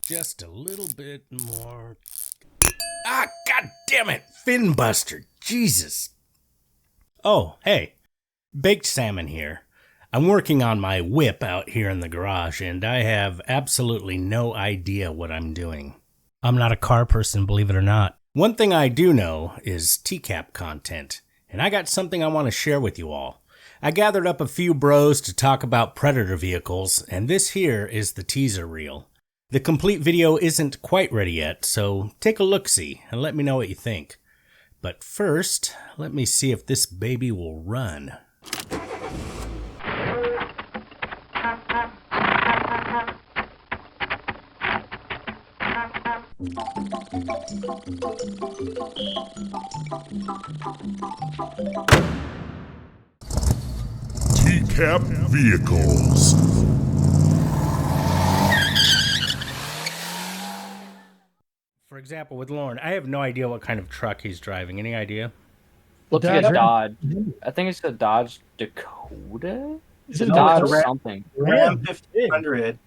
Just a little bit more. Ah, god damn it! Fin buster. Jesus. Oh, hey. Baked salmon here. I'm working on my whip out here in the garage, and I have absolutely no idea what I'm doing. I'm not a car person, believe it or not. One thing I do know is TCAP content, and I got something I want to share with you all. I gathered up a few bros to talk about Predator vehicles, and this here is the teaser reel. The complete video isn't quite ready yet, so take a look-see and let me know what you think. But first, let me see if this baby will run. TCAP Vehicles. For example, with Lorne, I have no idea what kind of truck he's driving. Any idea? Looks like a Dodge. I think it's a Dodge Dakota. Is It's it a Dodge Ram? something. Ram 1500.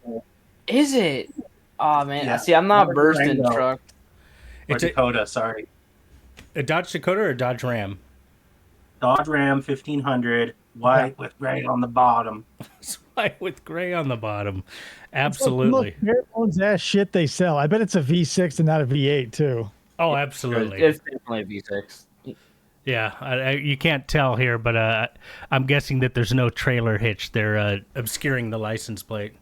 Is it? Oh man, Yeah. see, I'm not versed in Durango. truck. Or Dakota, sorry. A Dodge Dakota or a Dodge Ram? Dodge Ram 1500, white with gray on the bottom. It's white with gray on the bottom. It's Absolutely. like the most bare-bones ass shit they sell. I bet it's a V6 and not a V8 too. Oh, absolutely. It's definitely a V6. Yeah, you can't tell here, but I'm guessing that there's no trailer hitch. They're obscuring the license plate.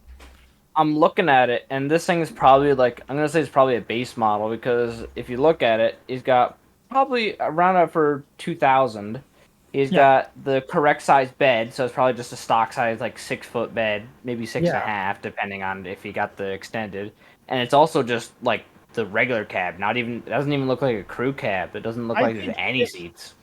I'm looking at it, and this thing is probably like, I'm gonna say it's probably a base model, because if you look at it, he's got probably around up for 2,000. He's got the correct size bed, so it's probably just a stock size, like 6-foot bed, maybe 6.5, depending on if he got the extended. And it's also just like the regular cab, it doesn't even look like a crew cab. It doesn't look like there's any seats.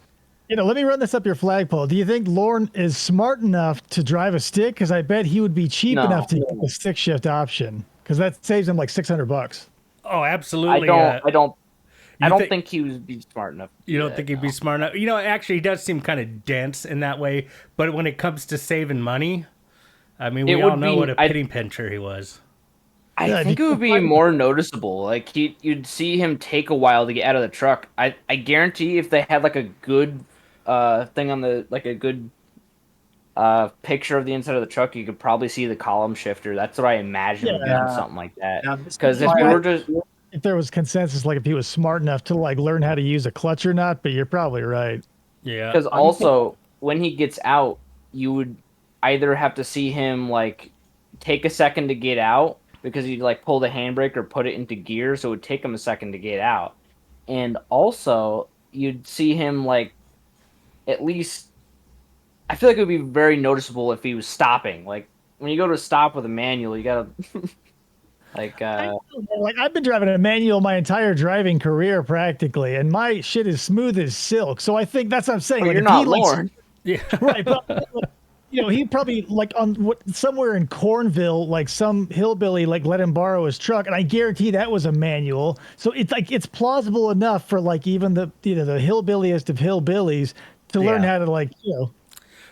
You know, let me run this up your flagpole. Do you think Lorne is smart enough to drive a stick? Because I bet he would be cheap enough to get the stick shift option, because that saves him like $600. Oh, absolutely. I don't think he would be smart enough. You don't think he'd be smart enough? You know, actually, he does seem kind of dense in that way. But when it comes to saving money, I mean, we all know what a penny pincher he was. I think it would be more noticeable. Like you'd see him take a while to get out of the truck. I guarantee if they had like a good thing on the a good picture of the inside of the truck, you could probably see the column shifter. That's what I imagine would be something like that. Because if there was consensus, like if he was smart enough to like learn how to use a clutch or not, but you're probably right. Yeah. Because also when he gets out, you would either have to see him like take a second to get out, because he'd like pull the handbrake or put it into gear, so it would take him a second to get out. And also, you'd see him like, at least, I feel like it would be very noticeable if he was stopping. Like, when you go to stop with a manual, you gotta, like I've been driving a manual my entire driving career practically, and my shit is smooth as silk. So I think that's what I'm saying. You're not Lorne. Yeah. Right, but you know, he probably like somewhere in Cornville, like some hillbilly like let him borrow his truck, and I guarantee that was a manual. So it's like it's plausible enough for like even the the hillbilliest of hillbillies to learn how to like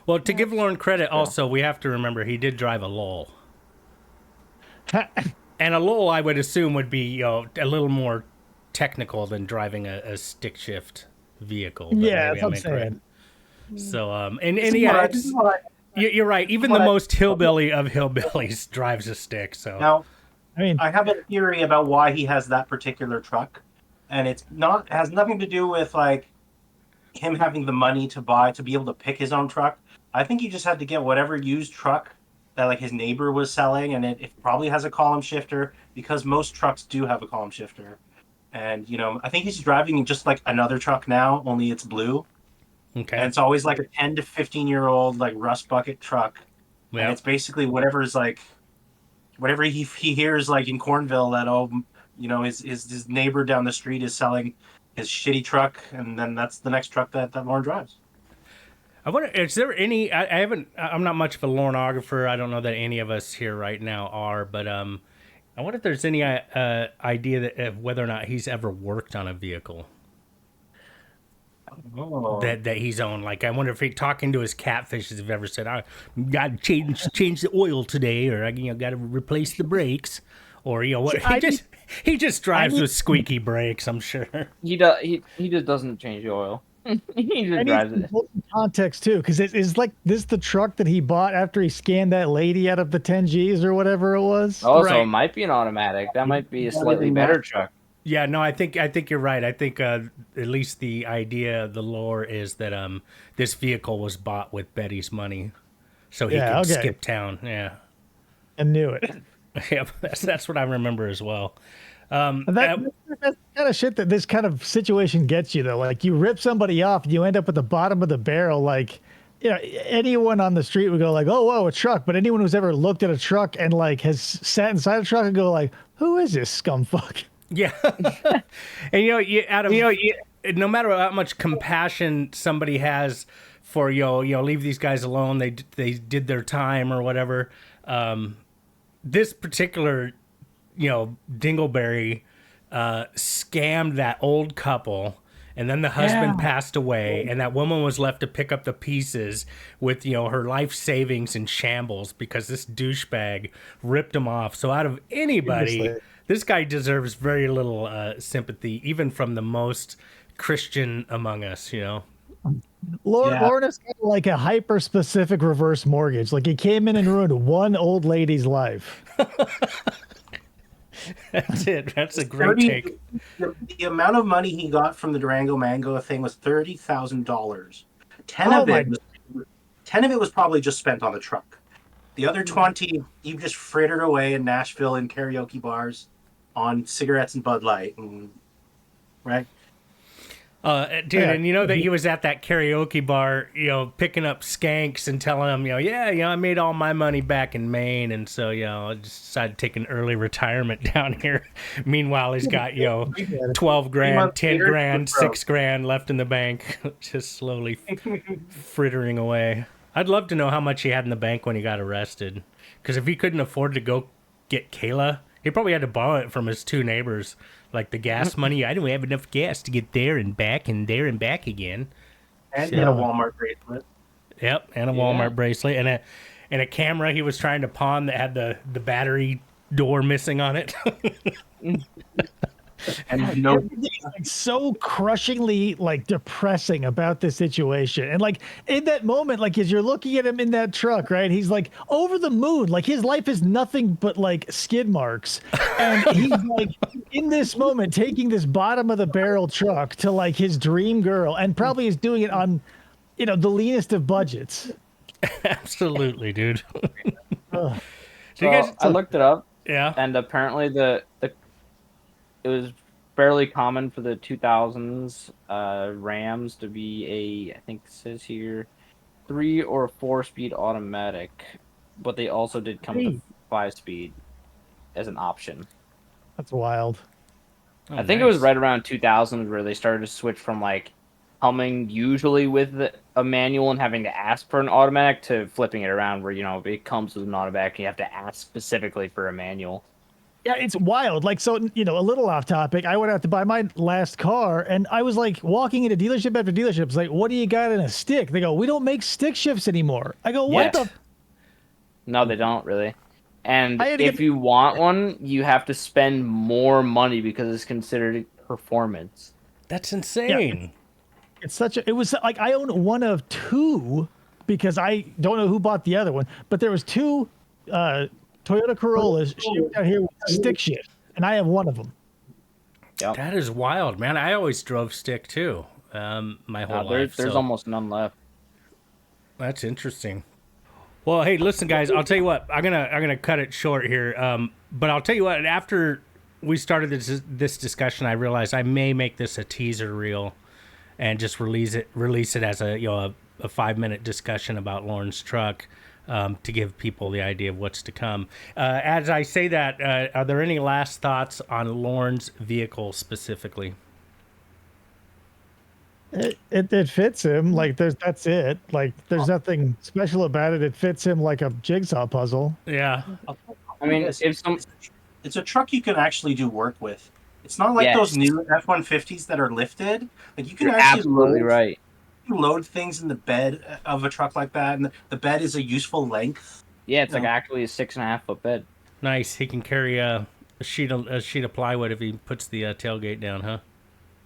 Well, to give Lorne credit, also we have to remember he did drive a lull, and a lull I would assume would be a little more technical than driving a stick shift vehicle. Yeah, that's what I'm saying. So you're right. Even the most hillbilly of hillbillies drives a stick. So Now, I mean, I have a theory about why he has that particular truck, and has nothing to do with like him having the money to be able to pick his own truck. I think he just had to get whatever used truck that like his neighbor was selling, and it probably has a column shifter, because most trucks do have a column shifter. And I think he's driving just like another truck now, only it's blue. Okay. And it's always like a 10 to 15-year-old like rust bucket truck. Yeah. And it's basically whatever he hears like in Cornville that his neighbor down the street is selling his shitty truck, and then that's the next truck that Lorne drives. I wonder, is there any? I'm not much of a Lorneographer. I don't know that any of us here right now are, but I wonder if there's any idea of whether or not he's ever worked on a vehicle. That he's owned. Like, I wonder if he talking to his catfishes have ever said, "I got to change the oil today," or got to replace the brakes, or what? He just drives with squeaky brakes, I'm sure. He does. He just doesn't change the oil. He just drives it. Context too, because it is like this the truck that he bought after he scanned that lady out of the 10 Gs or whatever it was. Oh, so Right. it might be an automatic. That might be a slightly better truck. Yeah, no, I think you're right. I think at least the idea, the lore is that this vehicle was bought with Betty's money, so he could skip town. Yeah, I knew it. yeah, that's what I remember as well. That's the kind of shit that this kind of situation gets you, though. Like, you rip somebody off, and you end up at the bottom of the barrel. Like, you know, anyone on the street would go like, "Oh, whoa, a truck!" But anyone who's ever looked at a truck and like has sat inside a truck and go like, "Who is this scumfuck?" Yeah, and no matter how much compassion somebody has for leave these guys alone. They did their time or whatever. This particular dingleberry scammed that old couple, and then the husband passed away, and that woman was left to pick up the pieces with her life savings in shambles because this douchebag ripped him off. So out of anybody, this guy deserves very little sympathy, even from the most Christian among us. Lorne is kind of like a hyper-specific reverse mortgage. Like, he came in and ruined one old lady's life. That's it. That's a great take. The amount of money he got from the Durango Mango thing was $30,000. 10 of it was probably just spent on the truck. The other 20, he just frittered away in Nashville in karaoke bars on cigarettes and Bud Light, right? Dude, and you know that he was at that karaoke bar, picking up skanks and telling them, I made all my money back in Maine, and so, I just decided to take an early returement down here. Meanwhile, he's got, 12 grand, 10 grand, 6 grand left in the bank, just slowly frittering away. I'd love to know how much he had in the bank when he got arrested, because if he couldn't afford to go get Kayla, he probably had to borrow it from his two neighbors. Like the gas money, I don't have enough gas to get there and back and there and back again. And a Walmart bracelet. Yep, and a Walmart bracelet and a camera he was trying to pawn that had the battery door missing on it. And everything's like so crushingly like depressing about this situation. And like in that moment, like as you're looking at him in that truck, right? He's like over the moon. Like his life is nothing but like skid marks. And he's like in this moment taking this bottom of the barrel truck to like his dream girl, and probably is doing it on the leanest of budgets. Absolutely, dude. So you guys, I looked it up. Yeah. And apparently it was fairly common for the 2000s Rams to be I think it says here, 3 or 4 speed automatic, but they also did come to 5 speed as an option. That's wild. Oh, I think it was right around 2000 where they started to switch from like humming usually with a manual and having to ask for an automatic to flipping it around where it comes with an automatic and you have to ask specifically for a manual. Yeah, it's wild. Like, so, a little off topic. I went out to buy my last car, and I was like walking into dealership after dealership. It's like, what do you got in a stick? They go, we don't make stick shifts anymore. I go, what the? No, they don't really. And if you want one, you have to spend more money because it's considered performance. That's insane. Yeah. It was like I own one of 2 because I don't know who bought the other one, but there was 2 Toyota Corollas shipped out here with stick shift, and I have one of them. Yep. That is wild, man. I always drove stick too, my whole life. There's almost none left. That's interesting. Well, hey, listen, guys. I'll tell you what. I'm gonna cut it short here. But I'll tell you what. After we started this discussion, I realized I may make this a teaser reel, and just release it as a 5-minute discussion about Lorne's truck. To give people the idea of what's to come. As I say that, are there any last thoughts on Lorne's vehicle specifically? It fits him. Like that's it. Like there's nothing special about it. It fits him like a jigsaw puzzle. Yeah. I mean, it's a truck you can actually do work with. It's not like those new F-150s that are lifted. Like you can absolutely right. Load things in the bed of a truck like that, and the bed is a useful length. Yeah, it's like actually a 6.5 foot bed. Nice. He can carry a sheet of plywood if he puts the tailgate down, huh?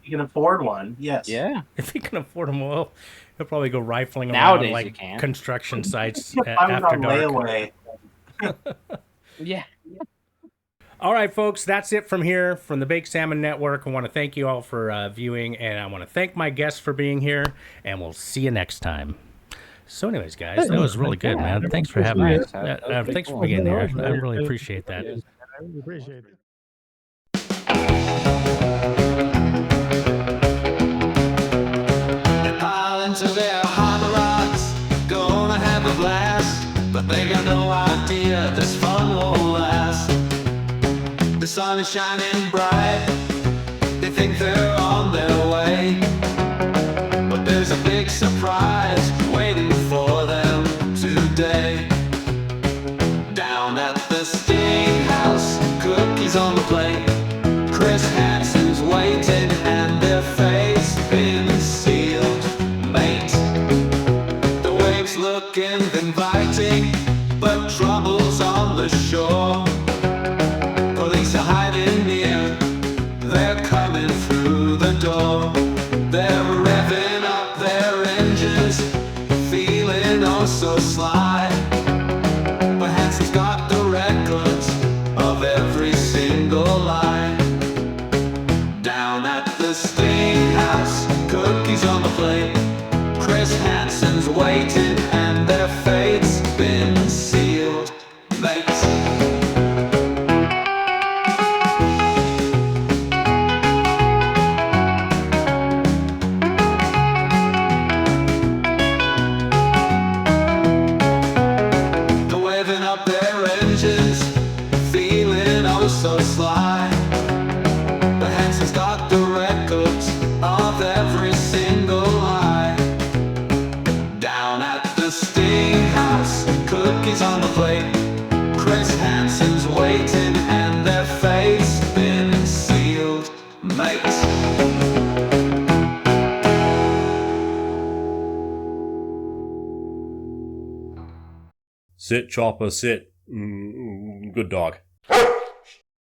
You can afford one, yes. Yeah. If he can afford them, well, he'll probably go rifling Nowadays around you like can. construction sites I was after on dark. layaway. Yeah. All right, folks, that's it from here from the Baked Salmon Network. I want to thank you all for viewing, and I want to thank my guests for being here, and we'll see you next time. So anyways, guys, that was really good, man. Thanks for having me. Nice. That was pretty Thanks cool. for being there. I really appreciate that. I really appreciate it. They're piling to their harbor rocks, gonna have a blast, but they got no idea this fun won't last. The sun is shining bright, they think they're on their way, but there's a big surprise waiting for them today. Down at the steakhouse, cookies on the plate, Chris Hansen's waiting and their face been sealed, mate. The waves looking inviting, but trouble's on the shore. Police are hiding near, they're coming through the door. They're revving up their engines, feeling oh so sly. But Hansen's got the records of every single line. Down at the steakhouse, cookies on the plate, Chris Hansen's waiting and their fate's been sealed, mate. They're waving up their engines, feeling oh so sly. But Hansen's got the records of every single lie. Down at the steakhouse, cookies on the plate, Chris Hansen's waiting and their fate's been sealed, mate. Sit, Chopper, sit. Good dog.